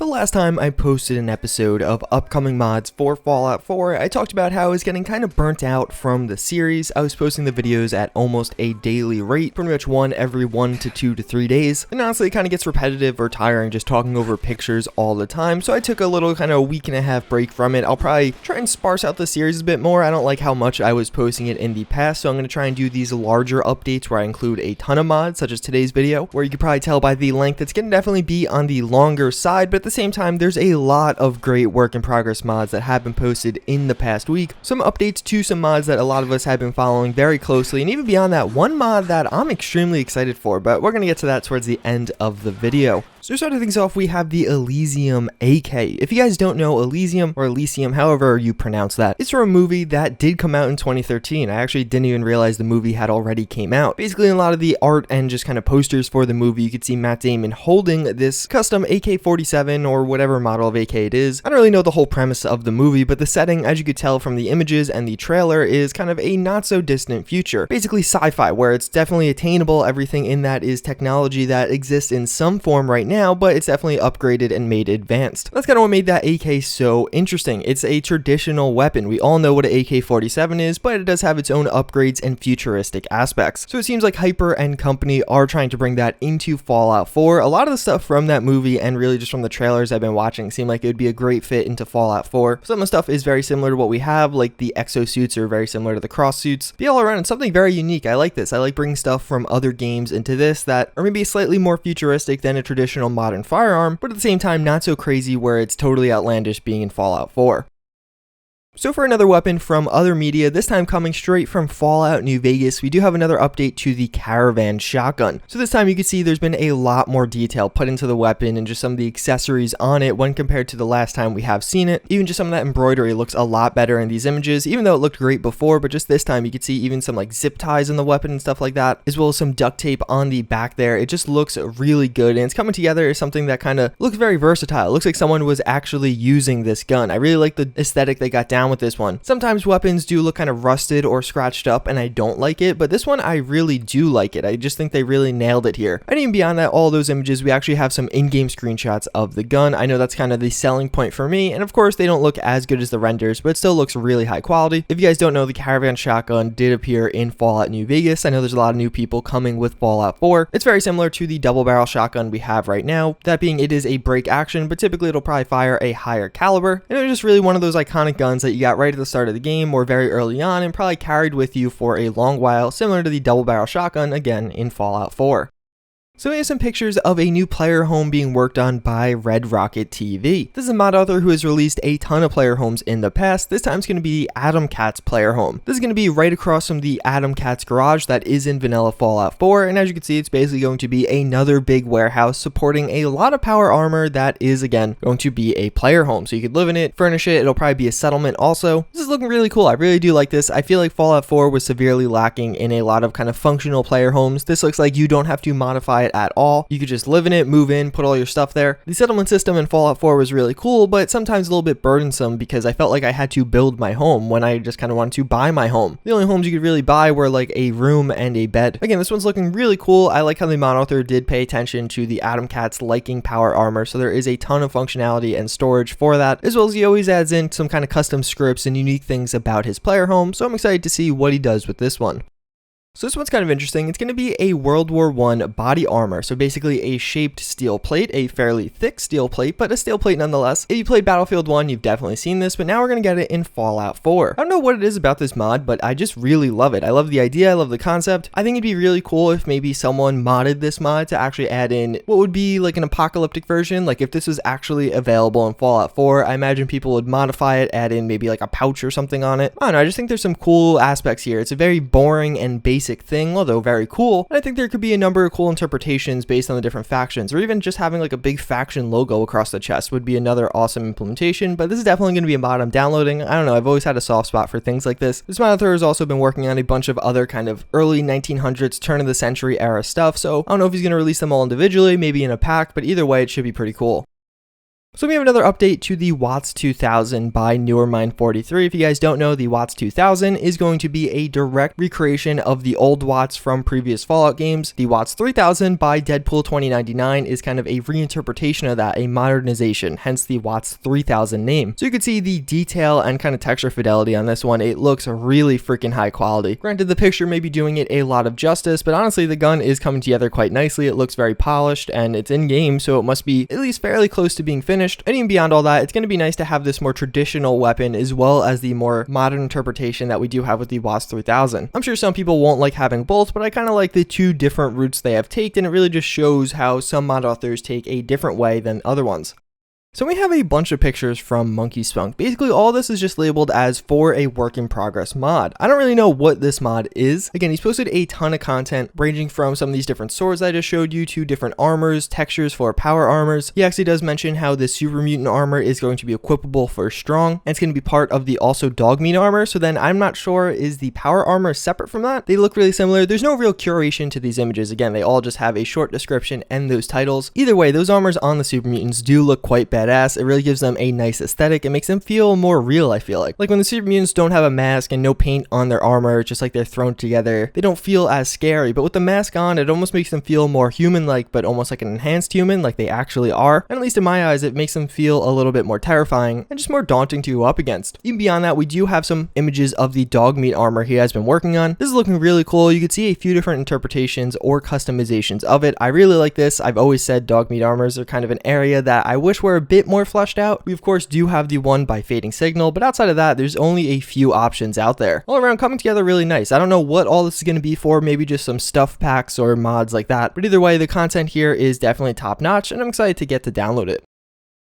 The last time I posted an episode of upcoming mods for Fallout 4, I talked about how I was getting kind of burnt out from the series. I was posting the videos at almost a daily rate, pretty much one every 1 to 2 to 3 days, and honestly it kind of gets repetitive or tiring just talking over pictures all the time, so I took a little kind of week and a half break from it. I'll probably try and sparse out the series a bit more. I don't like how much I was posting it in the past, so I'm going to try and do these larger updates where I include a ton of mods, such as today's video, where you can probably tell by the length it's going to definitely be on the longer side, but at the same time there's a lot of great work in progress mods that have been posted in the past week. Some updates to some mods that a lot of us have been following very closely, and even beyond that, one mod that I'm extremely excited for, but we're going to get to that towards the end of the video. So starting things off, we have the Elysium AK. If you guys don't know, Elysium, or Elysium, however you pronounce that, it's from a movie that did come out in 2013. I actually didn't even realize the movie had already came out. Basically, in a lot of the art and just kind of posters for the movie, you could see Matt Damon holding this custom AK-47 or whatever model of AK it is. I don't really know the whole premise of the movie, but the setting, as you could tell from the images and the trailer, is kind of a not so distant future. Basically sci-fi, where it's definitely attainable. Everything in that is technology that exists in some form right now, but it's definitely upgraded and made advanced. That's kind of what made that AK so interesting. It's a traditional weapon. We all know what an AK-47 is, but it does have its own upgrades and futuristic aspects. So it seems like Hyper and company are trying to bring that into Fallout 4. A lot of the stuff from that movie and really just from the trailers I've been watching seem like it would be a great fit into Fallout 4. Some of the stuff is very similar to what we have, like the exosuits are very similar to the cross suits. But all around, it's something very unique. I like this. I like bringing stuff from other games into this that are maybe slightly more futuristic than a traditional modern firearm, but at the same time not so crazy where it's totally outlandish being in Fallout 4. So for another weapon from other media, this time coming straight from Fallout New Vegas, we do have another update to the Caravan Shotgun. So this time you can see there's been a lot more detail put into the weapon and just some of the accessories on it when compared to the last time we have seen it. Even just some of that embroidery looks a lot better in these images, even though it looked great before, but just this time you can see even some like zip ties in the weapon and stuff like that, as well as some duct tape on the back there. It just looks really good, and it's coming together as something that kind of looks very versatile. It looks like someone was actually using this gun. I really like the aesthetic they got down with this one. Sometimes weapons do look kind of rusted or scratched up and I don't like it, but this one I really do like it. I just think they really nailed it here. And even beyond that, all those images, we actually have some in-game screenshots of the gun. I know that's kind of the selling point for me, and of course they don't look as good as the renders, but it still looks really high quality. If you guys don't know, the Caravan Shotgun did appear in Fallout New Vegas. I know there's a lot of new people coming with Fallout 4. It's very similar to the double barrel shotgun we have right now. That being, it is a break action, but typically it'll probably fire a higher caliber, and it's just really one of those iconic guns that you got right at the start of the game or very early on and probably carried with you for a long while, similar to the double barrel shotgun again in Fallout 4. So here's some pictures of a new player home being worked on by Red Rocket TV. This is a mod author who has released a ton of player homes in the past. This time it's going to be the Adam Cat's player home. This is going to be right across from the Adam Cat's garage that is in vanilla Fallout 4, and as you can see, it's basically going to be another big warehouse supporting a lot of power armor that is again going to be a player home. So you could live in it, furnish it, it'll probably be a settlement also. This is looking really cool. I really do like this. I feel like Fallout 4 was severely lacking in a lot of kind of functional player homes. This looks like you don't have to modify it at all. You could just live in it, move in, put all your stuff there. The settlement system in Fallout 4 was really cool, but sometimes a little bit burdensome because I felt like I had to build my home when I just kind of wanted to buy my home. The only homes you could really buy were like a room and a bed. Again, this one's looking really cool. I like how the mod author did pay attention to the Adam Cat's liking power armor, so there is a ton of functionality and storage for that, as well as he always adds in some kind of custom scripts and unique things about his player home, so I'm excited to see what he does with this one. So this one's kind of interesting. It's going to be a World War I body armor. So basically a shaped steel plate, a fairly thick steel plate, but a steel plate nonetheless. If you played Battlefield 1, you've definitely seen this, but now we're going to get it in Fallout 4. I don't know what it is about this mod, but I just really love it. I love the idea. I love the concept. I think it'd be really cool if maybe someone modded this mod to actually add in what would be like an apocalyptic version. Like if this was actually available in Fallout 4, I imagine people would modify it, add in maybe like a pouch or something on it. I don't know. I just think there's some cool aspects here. It's a very boring and basic thing, although very cool. And I think there could be a number of cool interpretations based on the different factions, or even just having like a big faction logo across the chest would be another awesome implementation. But this is definitely going to be a mod I'm downloading. I don't know, I've always had a soft spot for things like this. This mod author has also been working on a bunch of other kind of early 1900s turn of the century era stuff, so I don't know if he's going to release them all individually, maybe in a pack, but either way it should be pretty cool. So we have another update to the Wattz 2000 by NewerMind43. If you guys don't know, the Wattz 2000 is going to be a direct recreation of the old Wattz from previous Fallout games. The Wattz 3000 by Deadpool 2099 is kind of a reinterpretation of that, a modernization, hence the Wattz 3000 name. So you can see the detail and kind of texture fidelity on this one. It looks really freaking high quality. Granted, the picture may be doing it a lot of justice, but honestly, the gun is coming together quite nicely. It looks very polished and it's in game, so it must be at least fairly close to being finished. And even beyond all that, it's going to be nice to have this more traditional weapon as well as the more modern interpretation that we do have with the Wattz 3000. I'm sure some people won't like having both, but I kind of like the two different routes they have taken, and it really just shows how some mod authors take a different way than other ones. So we have a bunch of pictures from Monkey Spunk. Basically, all this is just labeled as for a work in progress mod. I don't really know what this mod is. Again, he's posted a ton of content ranging from some of these different swords I just showed you to different armors, textures for power armors. He actually does mention how the super mutant armor is going to be equipable for strong, and it's going to be part of the also dog meat armor. So then I'm not sure, is the power armor separate from that? They look really similar. There's no real curation to these images. Again, they all just have a short description and those titles. Either way, those armors on the super mutants do look quite badass. It really gives them a nice aesthetic. It makes them feel more real, I feel like. Like when the super mutants don't have a mask and no paint on their armor, just like they're thrown together, they don't feel as scary. But with the mask on, it almost makes them feel more human-like, but almost like an enhanced human, like they actually are. And at least in my eyes, it makes them feel a little bit more terrifying and just more daunting to go up against. Even beyond that, we do have some images of the dog meat armor he has been working on. This is looking really cool. You can see a few different interpretations or customizations of it. I really like this. I've always said dog meat armors are kind of an area that I wish were a bit more fleshed out. We of course do have the one by Fading Signal, but outside of that, there's only a few options out there. All around coming together really nice. I don't know what all this is going to be for, maybe just some stuff packs or mods like that, but either way, the content here is definitely top notch, and I'm excited to get to download it.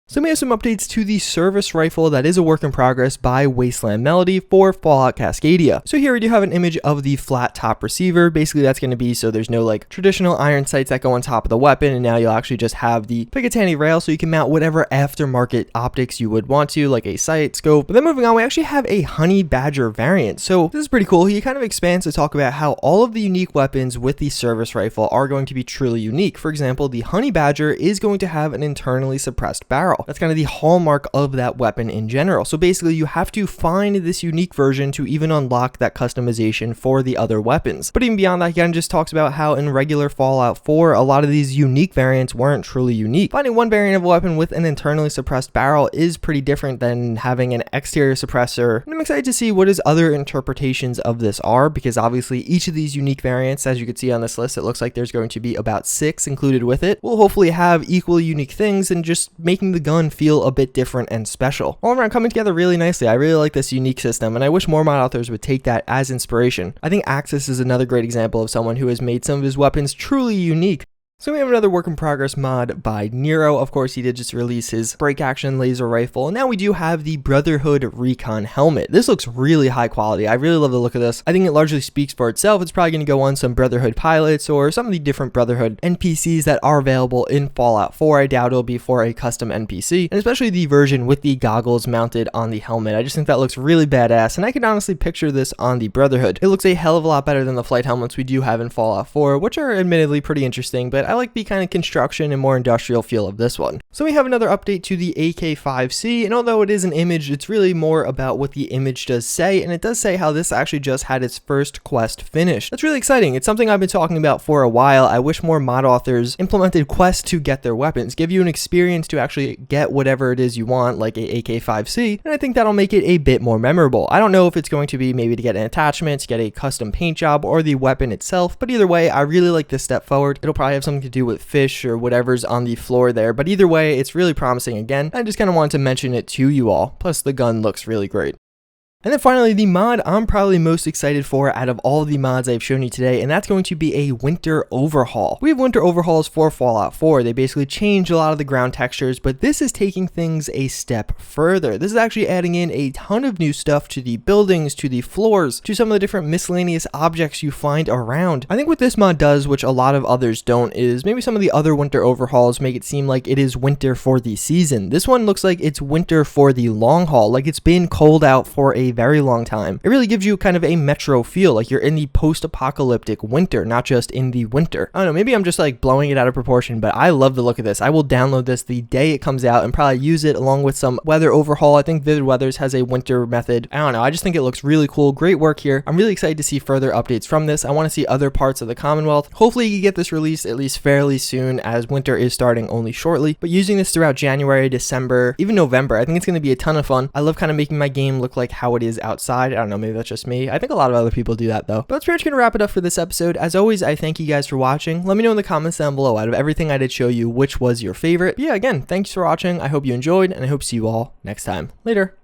So we have some updates to the service rifle that is a work in progress by Wasteland Melody for Fallout Cascadia. So here we do have an image of the flat top receiver. Basically that's going to be so there's no like traditional iron sights that go on top of the weapon, and now you'll actually just have the Picatinny rail so you can mount whatever aftermarket optics you would want to, like a sight, scope. But then moving on, we actually have a Honey Badger variant. So this is pretty cool. He kind of expands to talk about how all of the unique weapons with the service rifle are going to be truly unique. For example, the Honey Badger is going to have an internally suppressed barrel. That's kind of the hallmark of that weapon in general. So basically you have to find this unique version to even unlock that customization for the other weapons. But even beyond that, he kind of just talks about how in regular Fallout 4, a lot of these unique variants weren't truly unique. Finding one variant of a weapon with an internally suppressed barrel is pretty different than having an exterior suppressor. And I'm excited to see what his other interpretations of this are, because obviously each of these unique variants, as you can see on this list, it looks like there's going to be about 6 included with it, will hopefully have equally unique things and just making the gun feel a bit different and special. All around coming together really nicely. I really like this unique system, and I wish more mod authors would take that as inspiration. I think Axis is another great example of someone who has made some of his weapons truly unique. So we have another work in progress mod by Nero. Of course, he did just release his break action laser rifle. And now we do have the Brotherhood Recon helmet. This looks really high quality. I really love the look of this. I think it largely speaks for itself. It's probably going to go on some Brotherhood pilots or some of the different Brotherhood NPCs that are available in Fallout 4. I doubt it'll be for a custom NPC, and especially the version with the goggles mounted on the helmet. I just think that looks really badass, and I can honestly picture this on the Brotherhood. It looks a hell of a lot better than the flight helmets we do have in Fallout 4, which are admittedly pretty interesting, but I like the kind of construction and more industrial feel of this one. So we have another update to the AK-5C, and although it is an image, it's really more about what the image does say, and it does say how this actually just had its first quest finished. That's really exciting. It's something I've been talking about for a while. I wish more mod authors implemented quests to get their weapons, give you an experience to actually get whatever it is you want, like a AK-5C, and I think that'll make it a bit more memorable. I don't know if it's going to be maybe to get an attachment, to get a custom paint job, or the weapon itself, but either way, I really like this step forward. It'll probably have something to do with fish or whatever's on the floor there, but either way, it's really promising again. I just kind of wanted to mention it to you all. Plus, the gun looks really great. And then finally, the mod I'm probably most excited for out of all the mods I've shown you today, and that's going to be a winter overhaul. We have winter overhauls for Fallout 4. They basically change a lot of the ground textures, but this is taking things a step further. This is actually adding in a ton of new stuff to the buildings, to the floors, to some of the different miscellaneous objects you find around. I think what this mod does, which a lot of others don't, is maybe some of the other winter overhauls make it seem like it is winter for the season. This one looks like it's winter for the long haul, like it's been cold out for a a very long time. It really gives you kind of a metro feel, like you're in the post-apocalyptic winter, not just in the winter. I don't know, maybe I'm just like blowing it out of proportion, but I love the look of this. I will download this the day it comes out and probably use it along with some weather overhaul. I think Vivid Weathers has a winter method. I don't know, I just think it looks really cool. Great work here. I'm really excited to see further updates from this. I want to see other parts of the Commonwealth. Hopefully you get this released at least fairly soon, as winter is starting only shortly, but using this throughout January, December, even November, I think it's going to be a ton of fun. I love kind of making my game look like how it is outside. I don't know, maybe that's just me. I think a lot of other people do that though. But that's pretty much going to wrap it up for this episode. As always, I thank you guys for watching. Let me know in the comments down below, out of everything I did show you, which was your favorite. But yeah, again, thanks for watching. I hope you enjoyed, and I hope to see you all next time. Later.